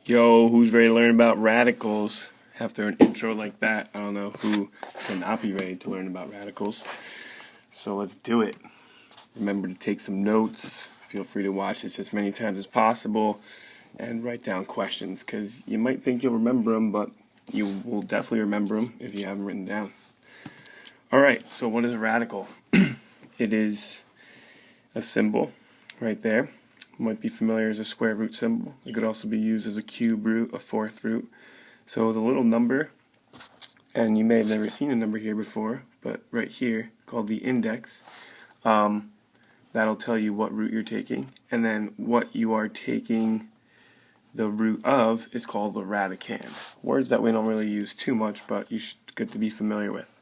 Yo, who's ready to learn about radicals? After an intro like that, I don't know who cannot be ready to learn about radicals. So let's do it. Remember to take some notes. Feel free to watch this as many times as possible and write down questions because you might think you'll remember them, but you will definitely remember them if you have them written down. Alright, so what is a radical? It is a symbol right there. Might be familiar as a square root symbol. It could also be used as a cube root, a fourth root. So the little number, and you may have never seen a number here before, but right here, called the index, that'll tell you what root you're taking. And then what you are taking the root of is called the radicand. Words that we don't really use too much, but you should get to be familiar with.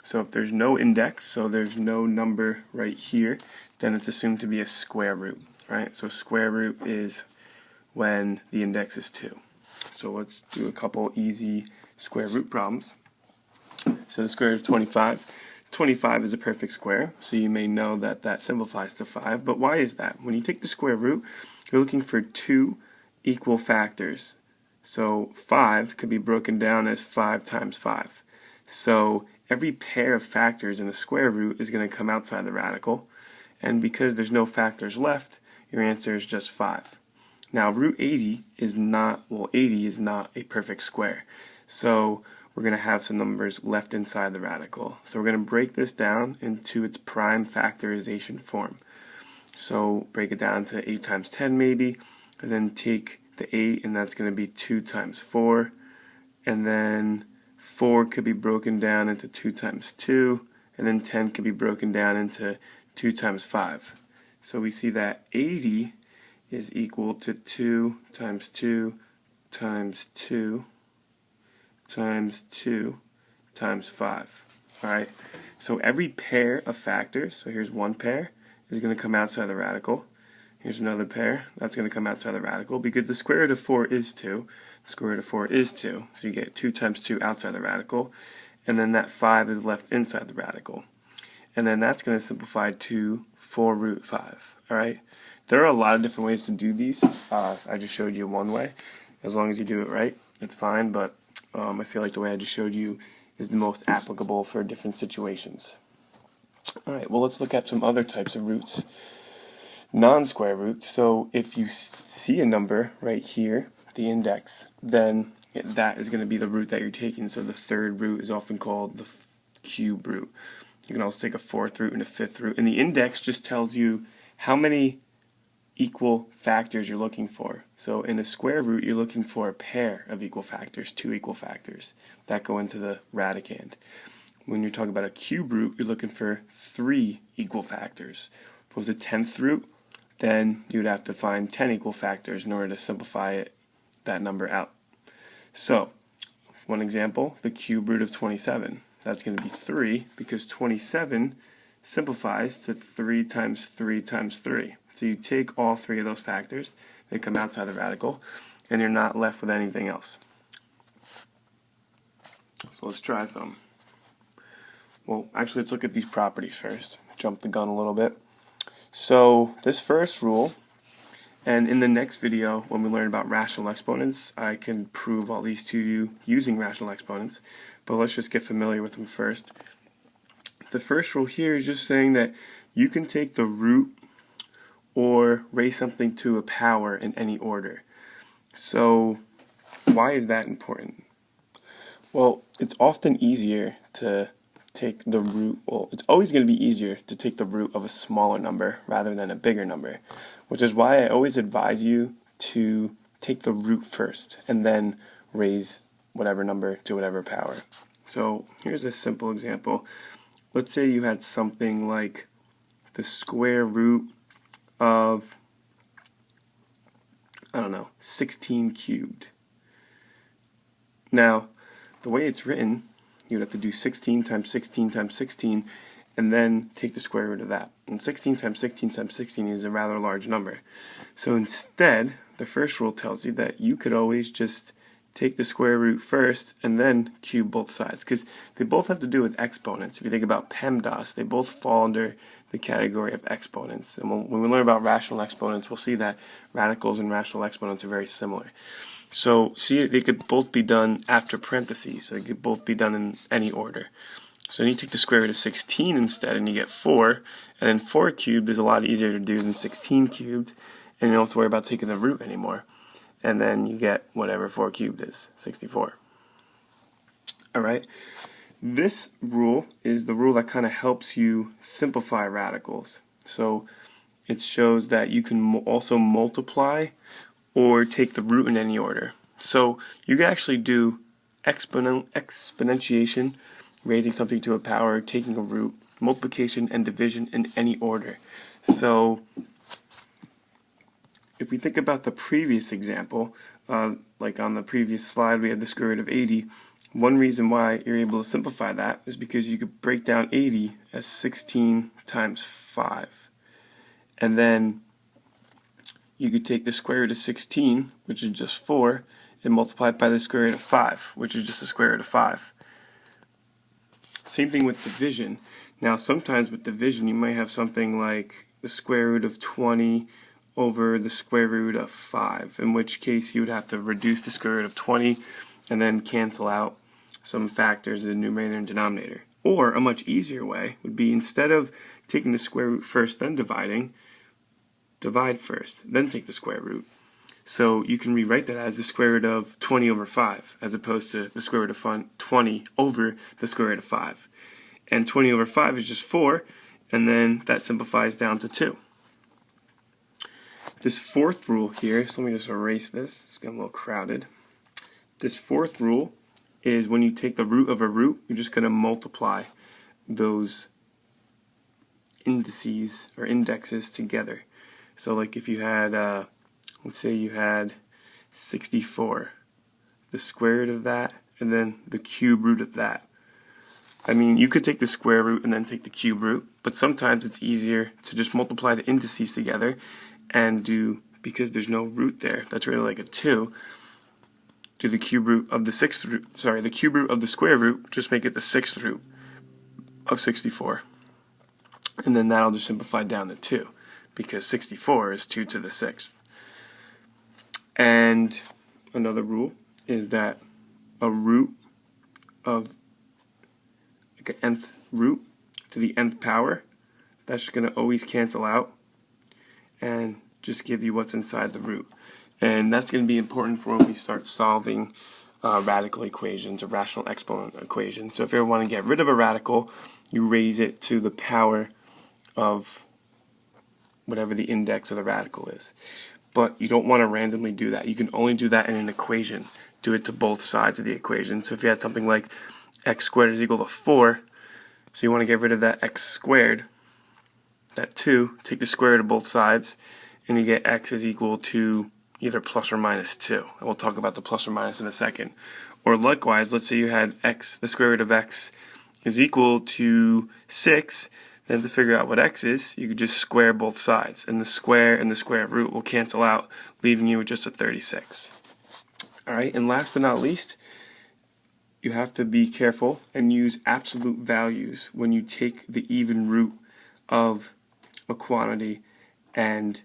So if there's no index, so there's no number right here, then it's assumed to be a square root, right? So square root is when the index is 2. So let's do a couple easy square root problems. So the square root of 25. 25 is a perfect square, so you may know that that simplifies to 5. But why is that? When you take the square root, you're looking for 2 equal factors. So 5 could be broken down as 5 times 5. So every pair of factors in the square root is going to come outside the radical, and because there's no factors left, your answer is just 5. Now root 80 is not, 80 is not a perfect square, so we're going to have some numbers left inside the radical. So we're going to break this down into its prime factorization form. So break it down to 8 times 10 maybe, and then take the 8, and that's going to be 2 times 4, and then 4 could be broken down into 2 times 2, and then 10 could be broken down into 2 times 5. So we see that 80 is equal to 2 times 2 times 2 times 2 times 5. Alright, so every pair of factors, so here's one pair, is going to come outside the radical. Here's another pair, that's going to come outside the radical, because the square root of 4 is 2. The square root of 4 is 2, so you get 2 times 2 outside the radical, and then that 5 is left inside the radical. And then that's going to simplify to 4 root 5. Alright, there are a lot of different ways to do these. I just showed you one way. As long as you do it right, it's fine, but I feel like the way I just showed you is the most applicable for different situations. Alright, well let's look at some other types of roots. Non-square roots. So if you see a number right here, the index, then that is going to be the root that you're taking. So the third root is often called the cube root. You can also take a fourth root and a fifth root. And the index just tells you how many equal factors you're looking for. So in a square root, you're looking for a pair of equal factors, 2 equal factors that go into the radicand. When you're talking about a cube root, you're looking for 3 equal factors. If it was a 10th root, then you would have to find 10 equal factors in order to simplify that number out. So, one example, the cube root of 27. That's going to be 3 because 27 simplifies to 3 times 3 times 3. So you take all 3 of those factors, they come outside the radical, and you're not left with anything else. So let's try some. Well, actually, let's look at these properties first. Jump the gun a little bit. So this first rule, and in the next video when we learn about rational exponents, I can prove all these to you using rational exponents, but let's just get familiar with them first. The first rule here is just saying that you can take the root or raise something to a power in any order. So why is that important? Well, it's often easier to take the root, it's always going to be easier to take the root of a smaller number rather than a bigger number, which is why I always advise you to take the root first and then raise whatever number to whatever power. So here's a simple example. Let's say you had something like the square root of, 16 cubed. Now, the way it's written, you would have to do 16 times 16 times 16 and then take the square root of that. And 16 times 16 times 16 is a rather large number. So instead, the first rule tells you that you could always just take the square root first and then cube both sides, because they both have to do with exponents. If you think about PEMDAS, they both fall under the category of exponents. And when we learn about rational exponents, we'll see that radicals and rational exponents are very similar. So see, they could both be done after parentheses, so they could both be done in any order. So then you take the square root of 16 instead, and you get 4, and then 4 cubed is a lot easier to do than 16 cubed, and you don't have to worry about taking the root anymore. And then you get whatever 4 cubed is, 64. Alright, this rule is the rule that kind of helps you simplify radicals. So it shows that you can also multiply or take the root in any order. So you can actually do exponentiation, raising something to a power, taking a root, multiplication, and division in any order. So if we think about the previous example, like on the previous slide we had the square root of 80, one reason why you're able to simplify that is because you could break down 80 as 16 times 5. And then you could take the square root of 16, which is just 4, and multiply it by the square root of 5, which is just the square root of 5. Same thing with division. Now sometimes with division you might have something like the square root of 20 over the square root of 5, in which case you would have to reduce the square root of 20 and then cancel out some factors in the numerator and denominator. Or a much easier way would be, instead of taking the square root first then dividing, divide first, then take the square root. So you can rewrite that as the square root of 20 over 5, as opposed to the square root of 20 over the square root of 5. And 20 over 5 is just 4, and then that simplifies down to 2. This fourth rule here, so let me just erase this, it's getting a little crowded. This fourth rule is when you take the root of a root, you're just going to multiply those indices or indexes together. So like if you had, let's say you had 64, the square root of that, and then the cube root of that. I mean, you could take the square root and then take the cube root, but sometimes it's easier to just multiply the indices together and do, because there's no root there, that's really like a 2, do the cube root of the the cube root of the square root, just make it the 6th root of 64. And then that'll just simplify down to 2, because 64 is 2 to the 6th. And another rule is that a root of like an nth root to the nth power, that's just going to always cancel out and just give you what's inside the root. And that's going to be important for when we start solving radical equations or rational exponent equations. So if you ever want to get rid of a radical, you raise it to the power of whatever the index of the radical is. But you don't want to randomly do that. You can only do that in an equation. Do it to both sides of the equation. So if you had something like x squared is equal to 4, so you want to get rid of that x squared, that 2, take the square root of both sides, and you get x is equal to either plus or minus 2. And we'll talk about the plus or minus in a second. Or likewise, let's say you had x, the square root of x is equal to 6. Then to figure out what x is, you could just square both sides, and the square root will cancel out, leaving you with just a 36. Alright, and last but not least, you have to be careful and use absolute values when you take the even root of a quantity and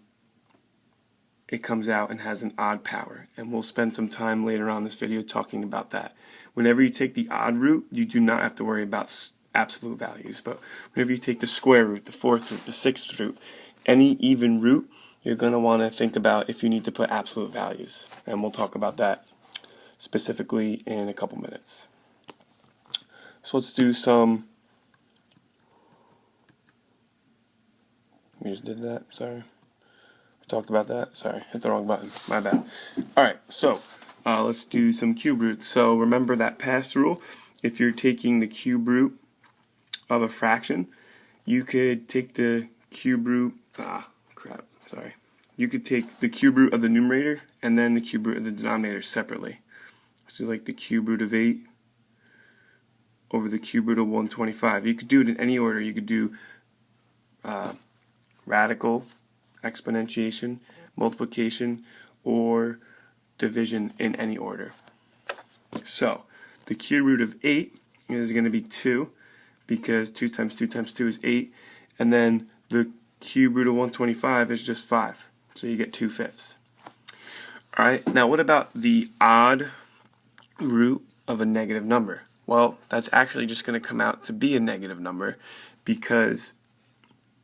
it comes out and has an odd power. And we'll spend some time later on in this video talking about that. Whenever you take the odd root, you do not have to worry about absolute values. But whenever you take the square root, the 4th root, the 6th root, any even root, you're going to want to think about if you need to put absolute values. And we'll talk about that specifically in a couple minutes. So let's do some... We just did that, sorry. We talked about that, sorry, hit the wrong button, my bad. Alright, so let's do some cube roots. So remember that past rule, if you're taking the cube root of a fraction, you could take the cube root, you could take the cube root of the numerator and then the cube root of the denominator separately. So like the cube root of 8 over the cube root of 125. You could do it in any order. You could do radical, exponentiation, multiplication, or division in any order. So the cube root of 8 is going to be 2, because 2 times 2 times 2 is 8, and then the cube root of 125 is just 5, so you get 2/5. Alright, now what about the odd root of a negative number? Well, that's actually just going to come out to be a negative number, because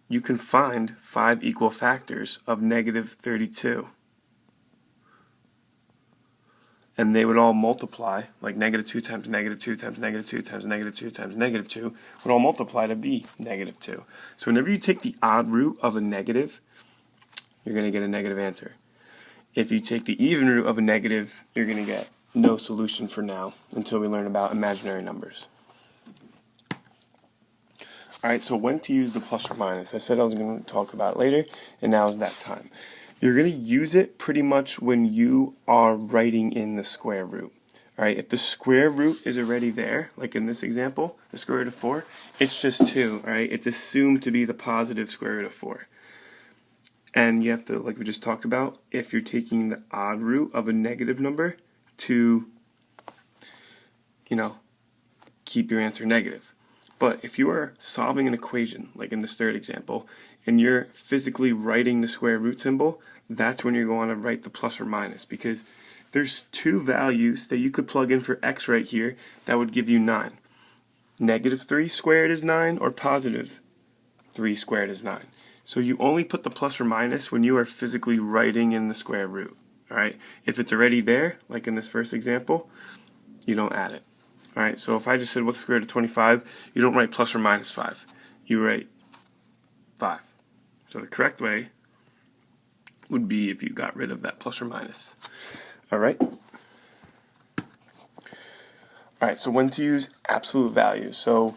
you can find 5 equal factors of negative 32. And they would all multiply, like negative 2 times negative 2 times negative 2 times negative 2 times negative 2 would all multiply to be negative 2. So whenever you take the odd root of a negative, you're going to get a negative answer. If you take the even root of a negative, you're going to get no solution for now until we learn about imaginary numbers. Alright, so when to use the plus or minus. I said I was going to talk about it later, and now is that time. You're going to use it pretty much when you are writing in the square root. Alright, if the square root is already there, like in this example, the square root of 4, it's just 2. Alright, it's assumed to be the positive square root of 4. And you have to, like we just talked about, if you're taking the odd root of a negative number to, keep your answer negative. But if you are solving an equation, like in this third example, and you're physically writing the square root symbol, that's when you're going to write the plus or minus, because there's 2 values that you could plug in for x right here that would give you 9. Negative 3 squared is 9, or positive 3 squared is 9. So you only put the plus or minus when you are physically writing in the square root. Alright, if it's already there, like in this first example, you don't add it. Alright, so if I just said what's the square root of 25, you don't write plus or minus 5. You write 5. So the correct way would be if you got rid of that plus or minus. Alright? Alright, so when to use absolute values. So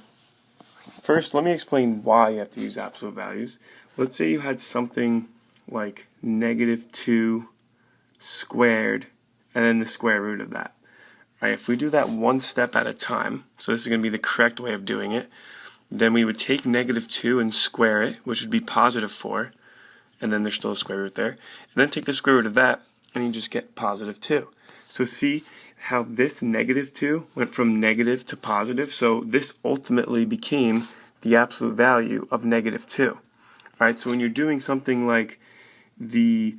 first, let me explain why you have to use absolute values. Let's say you had something like negative 2 squared and then the square root of that. Right, if we do that one step at a time, so this is going to be the correct way of doing it, then we would take negative 2 and square it, which would be positive 4, and then there's still a square root there, and then take the square root of that, and you just get positive 2. So see how this negative 2 went from negative to positive, so this ultimately became the absolute value of negative 2. Alright, so when you're doing something like the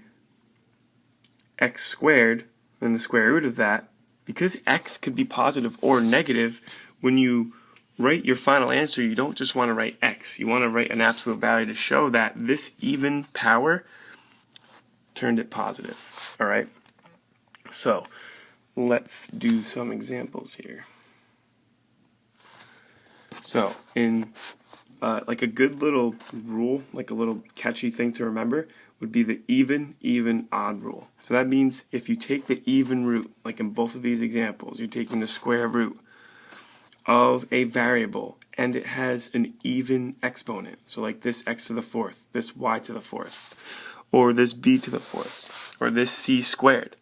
x squared and the square root of that, because x could be positive or negative, when you write your final answer, you don't just want to write x. You want to write an absolute value to show that this even power turned it positive. Alright? So, let's do some examples here. So, in like a good little rule, like a little catchy thing to remember, would be the even, odd rule. So that means if you take the even root, like in both of these examples, you're taking the square root of a variable, and it has an even exponent. So like this x to the 4th, this y to the 4th, or this b to the 4th, or this c squared.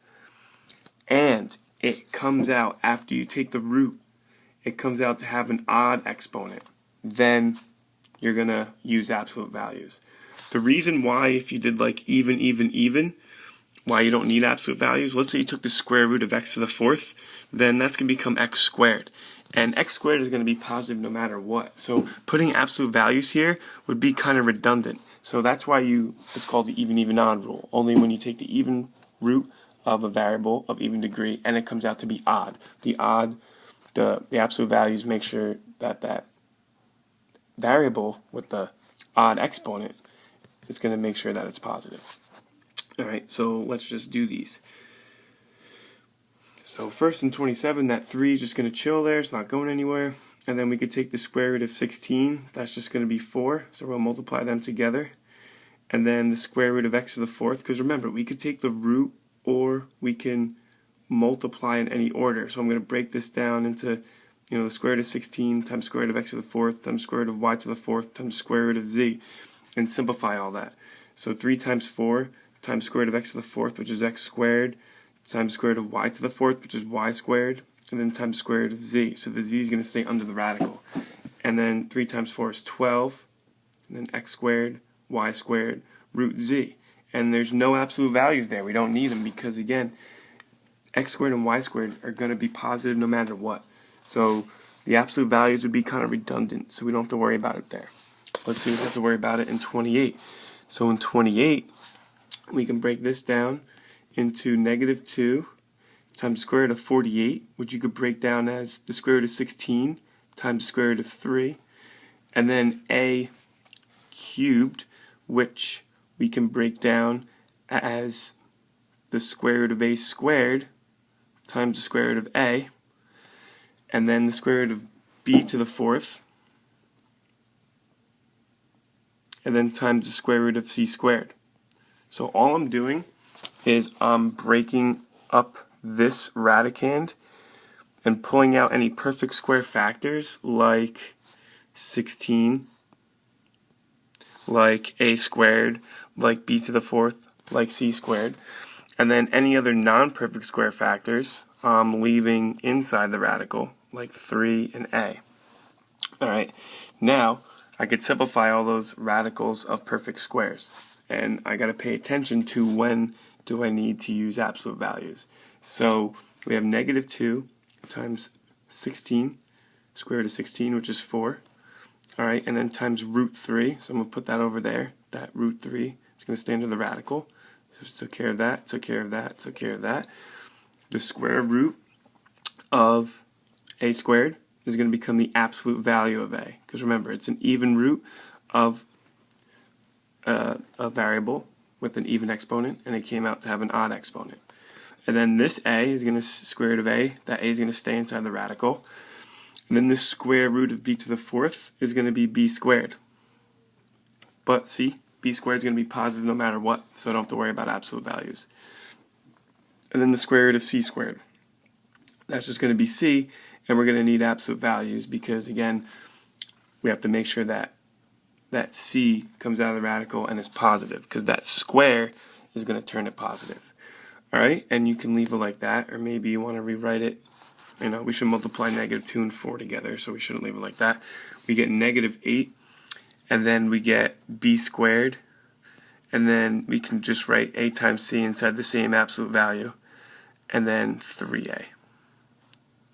And it comes out, after you take the root, it comes out to have an odd exponent. Then you're going to use absolute values. The reason why, if you did like even, why you don't need absolute values, let's say you took the square root of x to the 4th, then that's going to become x squared. And x squared is going to be positive no matter what. So putting absolute values here would be kind of redundant. So that's why it's called the even, odd rule. Only when you take the even root of a variable of even degree and it comes out to be odd. The absolute values make sure that that variable with the odd exponent is going to make sure that it's positive. Alright, so let's just do these. So first in 27, that 3 is just going to chill there, it's not going anywhere. And then we could take the square root of 16, that's just going to be 4, so we'll multiply them together. And then the square root of x to the 4th, because remember, we could take the root or we can multiply in any order. So I'm going to break this down into the square root of 16 times square root of x to the 4th times square root of y to the 4th times square root of z, and simplify all that. So 3 times 4 times square root of x to the 4th, which is x squared, times square root of y to the 4th, which is y squared, and then times square root of z. So the z is going to stay under the radical. And then 3 times 4 is 12, and then x squared, y squared, root z. And there's no absolute values there. We don't need them because, again, x squared and y squared are going to be positive no matter what. So the absolute values would be kind of redundant, so we don't have to worry about it there. Let's see if we have to worry about it in 28. So in 28, we can break this down into negative 2 times the square root of 48, which you could break down as the square root of 16 times the square root of 3, and then a cubed, which we can break down as the square root of a squared times the square root of a, and then the square root of b to the 4th, and then times the square root of c squared. So all I'm doing is I'm breaking up this radicand and pulling out any perfect square factors like 16, like a squared, like b to the 4th, like c squared, and then any other non-perfect square factors I'm leaving inside the radical, like 3 and a. Alright, now I could simplify all those radicals of perfect squares, and I got to pay attention to when do I need to use absolute values. So we have negative 2 times 16, square root of 16, which is 4. Alright, and then times root 3, so I'm going to put that over there. That root 3 is going to stay under the radical. So took care of that, took care of that, took care of that. The square root of a squared is going to become the absolute value of a. Because remember, it's an even root of a variable with an even exponent, and it came out to have an odd exponent. And then this a is going to square root of a. That a is going to stay inside the radical. And then the square root of b to the 4th is going to be b squared. But see, b squared is going to be positive no matter what, so I don't have to worry about absolute values. And then the square root of c squared. That's just going to be c, and we're going to need absolute values because, again, we have to make sure that that c comes out of the radical and is positive, because that square is going to turn it positive. Alright, and you can leave it like that, or maybe you want to rewrite it. You know, we should multiply negative 2 and 4 together, so we shouldn't leave it like that. We get negative 8, and then we get b squared, and then we can just write a times c inside the same absolute value, and then 3a.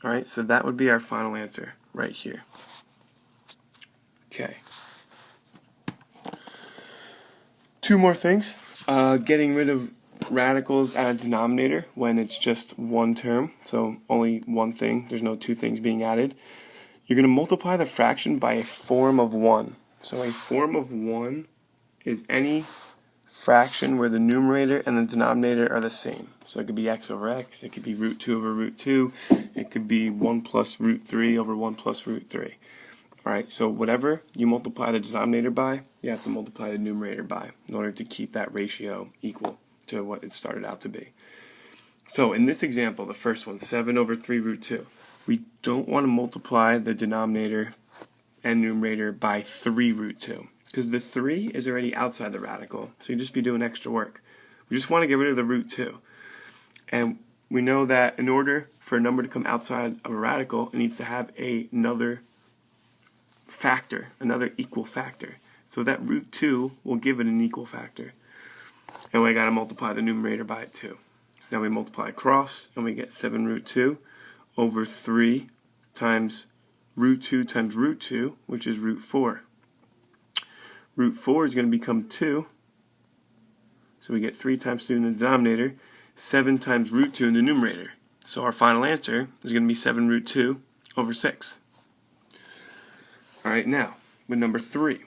Alright, so that would be our final answer right here. Okay. Two more things. Getting rid of radicals at a denominator when it's just one term, so only one thing, there's no two things being added. You're going to multiply the fraction by a form of 1. So a form of 1 is any fraction where the numerator and the denominator are the same. So it could be x over x, it could be root 2 over root 2, it could be 1 plus root 3 over 1 plus root 3. Alright, so whatever you multiply the denominator by, you have to multiply the numerator by in order to keep that ratio equal to what it started out to be. So in this example, the first one, 7 over 3 root 2, we don't want to multiply the denominator and numerator by 3 root 2, because the 3 is already outside the radical, so you'd just be doing extra work. We just want to get rid of the root 2. And we know that in order for a number to come outside of a radical, it needs to have another factor, another equal factor. So that root 2 will give it an equal factor. And we got to multiply the numerator by it too. So now we multiply across, and we get 7 root 2 over 3 times root 2 times root 2, which is root 4. Root 4 is going to become 2, so we get 3 times 2 in the denominator, 7 times root 2 in the numerator. So our final answer is going to be 7 root 2 over 6. Alright, now, with number 3,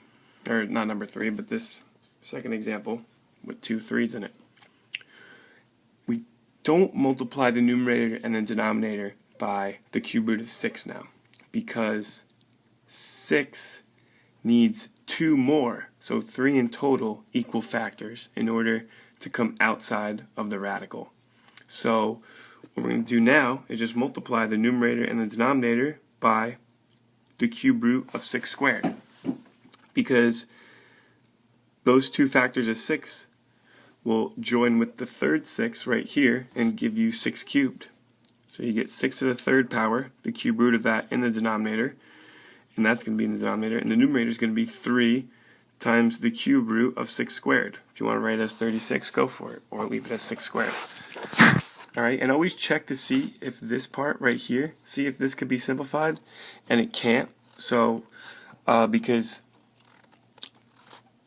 or not number 3, but this second example with 2 3's in it. We don't multiply the numerator and the denominator by the cube root of 6 now, because 6 needs 2 more, so 3 in total, equal factors in order to come outside of the radical. So what we're going to do now is just multiply the numerator and the denominator by the cube root of 6 squared, because those two factors of 6 will join with the third 6 right here and give you 6 cubed. So you get 6 to the third power, the cube root of that in the denominator, and that's going to be in the denominator, and the numerator is going to be 3 times the cube root of 6 squared. If you want to write it as 36, go for it, or leave it as 6 squared. Alright, and always check to see if this part right here, see if this could be simplified, and it can't. So, because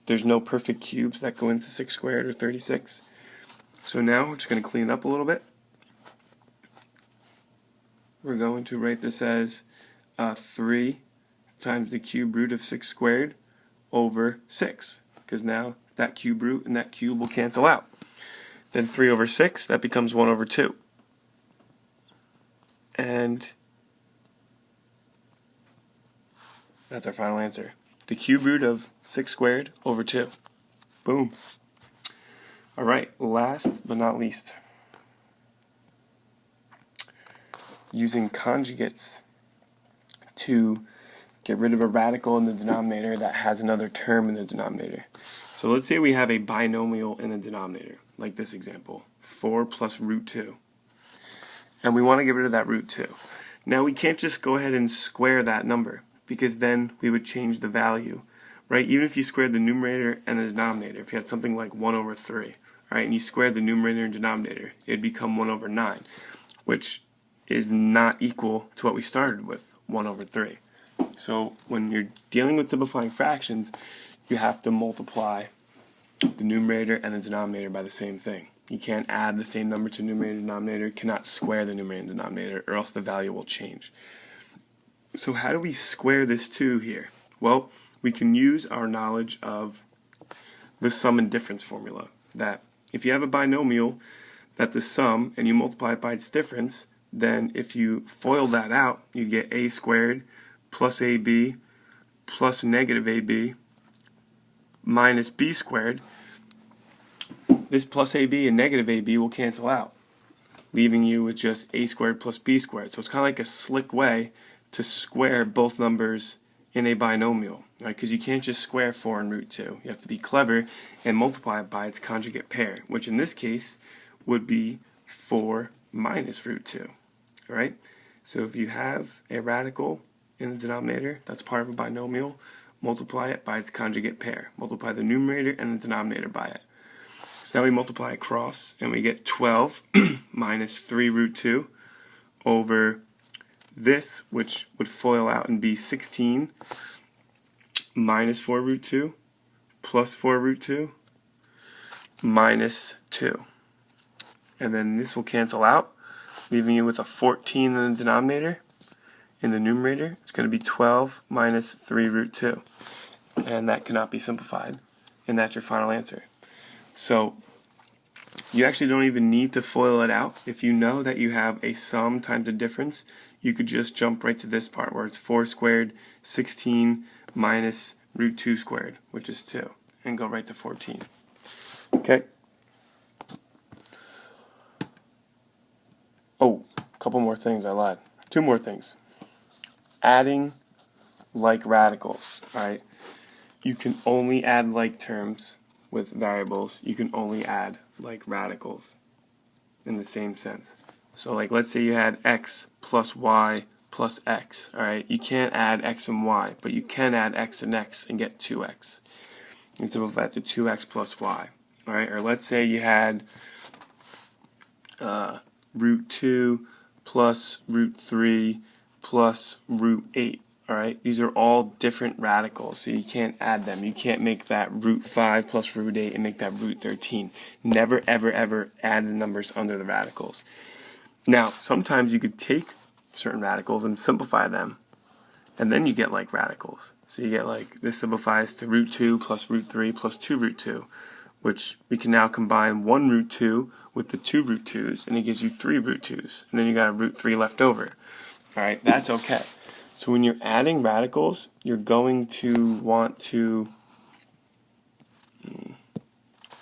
there's no perfect cubes that go into 6 squared or 36. So now we're just going to clean it up a little bit. We're going to write this as 3 times the cube root of 6 squared over 6, because now that cube root and that cube will cancel out. Then 3 over 6, that becomes 1 over 2. And that's our final answer. The cube root of 6 squared over 2. Boom. Alright, last but not least, using conjugates to get rid of a radical in the denominator that has another term in the denominator. So let's say we have a binomial in the denominator, like this example, 4 plus root 2. And we want to get rid of that root 2. Now we can't just go ahead and square that number, because then we would change the value, right? Even if you squared the numerator and the denominator, if you had something like 1 over 3, right, and you squared the numerator and denominator, it'd become 1 over 9, which is not equal to what we started with, 1 over 3. So when you're dealing with simplifying fractions, you have to multiply the numerator and the denominator by the same thing. You can't add the same number to numerator and denominator, you cannot square the numerator and denominator, or else the value will change. So how do we square this 2 here? Well, we can use our knowledge of the sum and difference formula, that if you have a binomial, that the sum, and you multiply it by its difference, then if you FOIL that out, you get a squared plus ab plus negative ab minus b squared. This plus ab and negative ab will cancel out, leaving you with just a squared plus b squared. So it's kind of like a slick way to square both numbers in a binomial, right? Because you can't just square 4 and root 2. You have to be clever and multiply it by its conjugate pair, which in this case would be 4 minus root 2. All right? So if you have a radical in the denominator that's part of a binomial, multiply it by its conjugate pair. Multiply the numerator and the denominator by it. So now we multiply across, and we get 12 minus 3 root 2 over this, which would FOIL out and be 16 minus 4 root 2 plus 4 root 2 minus 2. And then this will cancel out, leaving you with a 14 in the denominator. In the numerator, it's going to be 12 minus 3 root 2. And that cannot be simplified. And that's your final answer. So you actually don't even need to FOIL it out. If you know that you have a sum times a difference, you could just jump right to this part where it's 4 squared, 16 minus root 2 squared, which is 2, and go right to 14. Okay? Oh, a couple more things, I lied. 2 more things. Adding like radicals, alright? You can only add like terms with variables. You can only add like radicals in the same sense. So like let's say you had x plus y plus x, alright? You can't add x and y, but you can add x and x and get 2x. And simplify that to 2x plus y, alright? Or let's say you had root 2 plus root 3 plus root 8. Alright, these are all different radicals, so you can't add them. You can't make that root 5 plus root 8 and make that root 13. Never, ever, ever add the numbers under the radicals. Now, sometimes you could take certain radicals and simplify them, and then you get like radicals. So you get like, this simplifies to root 2 plus root 3 plus 2 root 2, which we can now combine 1 root 2 with the 2 root 2's, and it gives you 3 root 2's, and then you got a root 3 left over. Alright, that's okay. So when you're adding radicals, you're going to want to, I'm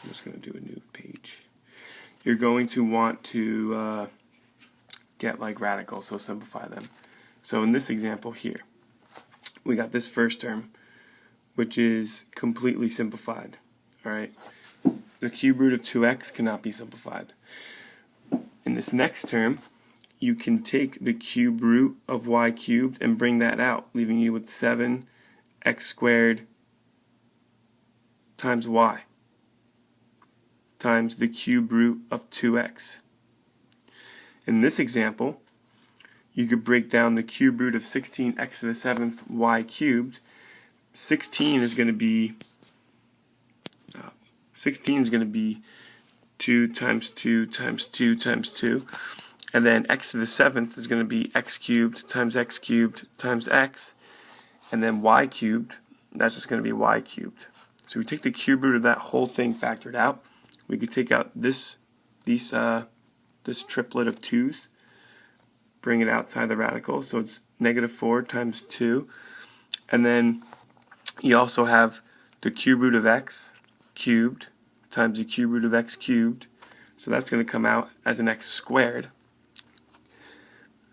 just going to do a new page. You're going to want to get like radicals, so simplify them. So in this example here, we got this first term, which is completely simplified. Alright, the cube root of 2x cannot be simplified. In this next term, you can take the cube root of y cubed and bring that out, leaving you with 7x squared times y times the cube root of 2x. in this example, you could break down the cube root of 16x to the 7th y cubed. 16 is going to be 2 times 2 times 2 times 2, and then x to the 7th is going to be x cubed times x times, and then y cubed, that's just going to be y cubed. So we take the cube root of that whole thing factored out. We could take out this triplet of 2's, bring it outside the radical, so it's -4 times 2, and then you also have the cube root of x cubed times the cube root of x cubed, so that's going to come out as an x squared,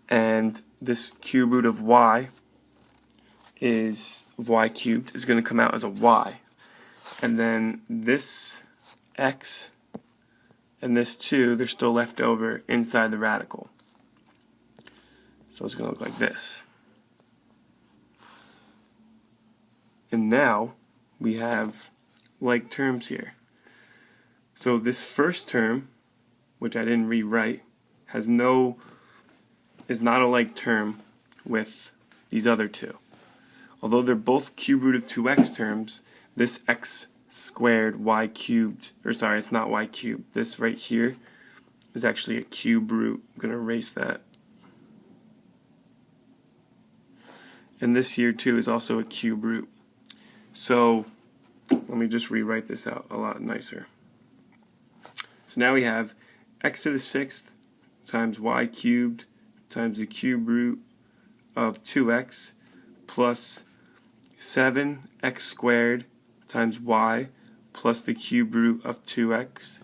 and this cube root of y cubed is going to come out as a y, and then this x and this 2, they're still left over inside the radical. So it's going to look like this. And now we have like terms here. So this first term, which I didn't rewrite, is not a like term with these other two. Although they're both cube root of 2x terms, this x squared y cubed, or sorry, it's not y cubed. This right here is actually a cube root. I'm going to erase that. And this here too is also a cube root. So let me just rewrite this out a lot nicer. So now we have x to the 6th times y cubed times the cube root of 2x plus 7x squared times y plus the cube root of 2x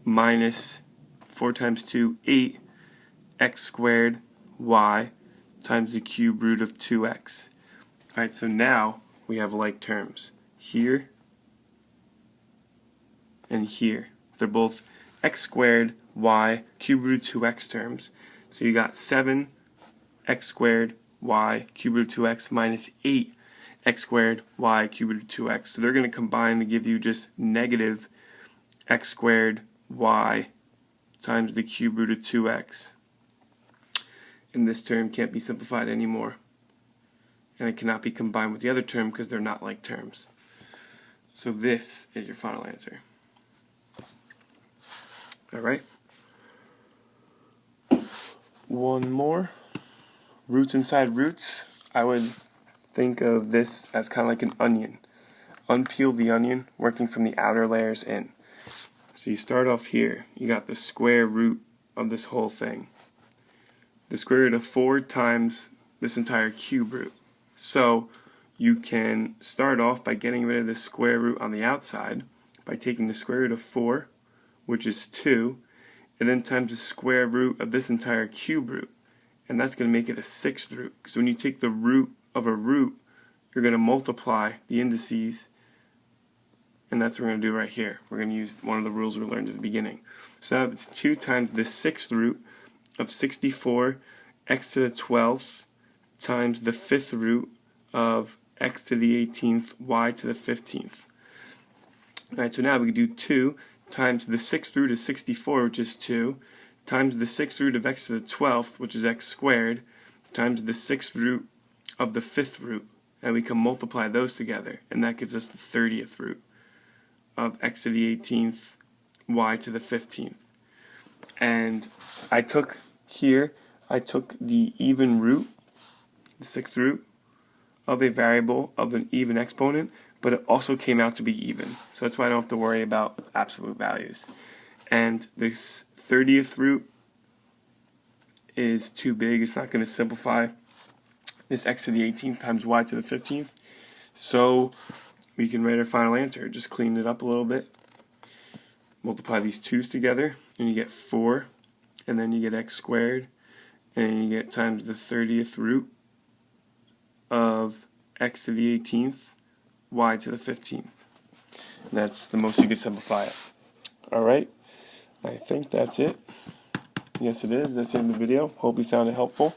minus 4 times 2, 8x squared y times the cube root of 2x. Alright, so now we have like terms here and here. They're both x squared y cube root 2x terms. So you got 7x squared y cube root 2x minus 8x squared y cube root 2x. So they're going to combine to give you just negative x squared y times the cube root of 2x. And this term can't be simplified anymore. And it cannot be combined with the other term because they're not like terms. So this is your final answer. Alright. One more. Roots inside roots. I would think of this as kind of like an onion. Unpeel the onion, working from the outer layers in. So you start off here. You got the square root of this whole thing. The square root of 4 times this entire cube root. So you can start off by getting rid of the square root on the outside by taking the square root of 4, which is 2, and then times the square root of this entire cube root. And that's going to make it a 6th root. Because when you take the root of a root, you're going to multiply the indices, and that's what we're going to do right here. We're going to use one of the rules we learned at the beginning. So now it's 2 times the 6th root of 64 x to the 12th times the 5th root of x to the 18th y to the 15th. Alright, so now we can do 2 times the 6th root of 64, which is 2, times the 6th root of x to the 12th, which is x squared, times the 6th root of the 5th root, and we can multiply those together, and that gives us the 30th root of x to the 18th y to the 15th. And I took the even root, the 6th root, of a variable of an even exponent, but it also came out to be even. So that's why I don't have to worry about absolute values. And this 30th root is too big. It's not going to simplify this x to the 18th times y to the 15th. So we can write our final answer. Just clean it up a little bit. Multiply these 2's together, and you get 4. And then you get x squared, and you get times the 30th root of x to the 18th, y to the 15th. And that's the most you can simplify it. Alright, I think that's it. Yes, it is. That's the end of the video. Hope you found it helpful.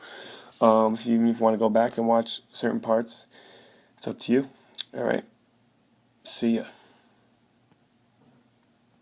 So even if you want to go back and watch certain parts, it's up to you. Alright, see ya.